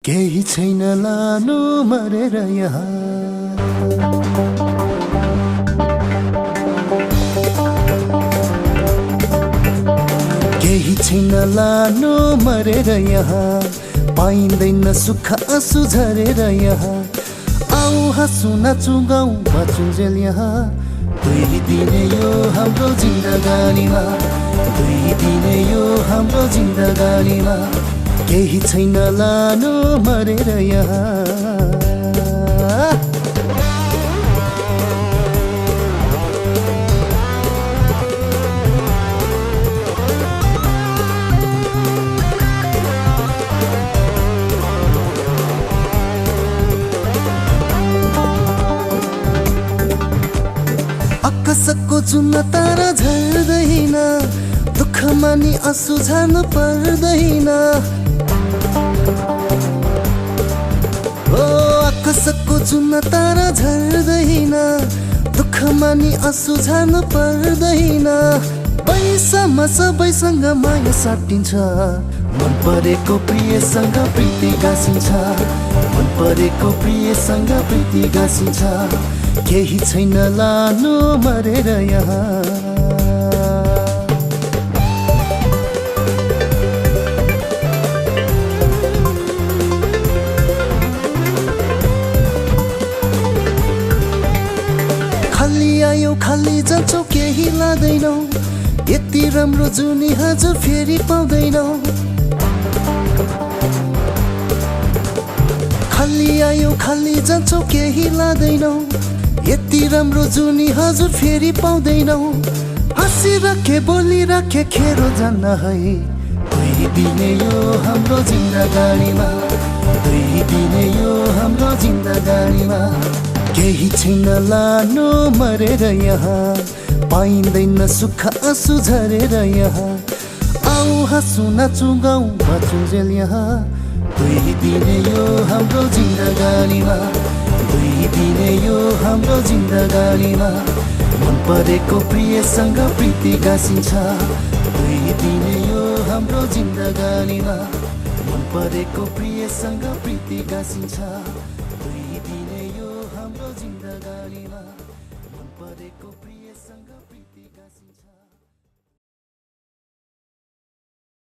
केही छैन लानु मरेर यहाँ केही छैन लानु मरेर यहाँ पाइँदैन सुख आँसु झरेर यहाँ आऊ हाँसु नाचु गाउँ बाँचुन्जेल यहाँ दुई दिने यो हाम्रो जिन्दगानीमा दुई दिने यो हाम्रो जिन्दगानीमा केही छैन लानु मरेर यहाँ आकाशको जुन तारा झर्दैन दुःखमा नि आँसु झार्नु पर्दैन आकाशको जुन तारा झर्दैन दुःखमा नि आँसु झार्नु पर्दैन पैसामा सबैसँग माया साटिन्छ मन परेको प्रियसँग प्रीति गाँसिन्छ मन परेको प्रियसँग प्रीति गाँसिन्छ केही छैन लानु मरेर यहाँ खाली आयो खाली जान्छौ केही लादैनौ यति राम्रो जुनी हजुर फेरि पाउँदैनौ खाली आयो खाली जान्छौ केही लादैनौ यति राम्रो जुनी हजुर फेरि पाउँदैनौ हाँसिराखे बोलिराखे खेरो जान्न है दुई दिने यो हाम्रो जिन्दगानीमा दुई दिने यो हाम्रो जिन्दगानीमा केही छैन लानु मरेर यहाँ पाइँदैन सुख आँसु झरेर यहाँ आऊ हाँसु नाचु गाउँ बाँचुन्जेल यहाँ दुई दिने यो हाम्रो जिन्दगानीमा दुई दिने यो हाम्रो जिन्दगानीमा मन परेको प्रियसँग प्रीति गाँसिन्छ दुई दिने यो हाम्रो जिन्दगानीमा मन परेको प्रियसँग प्रीति गाँसिन्छ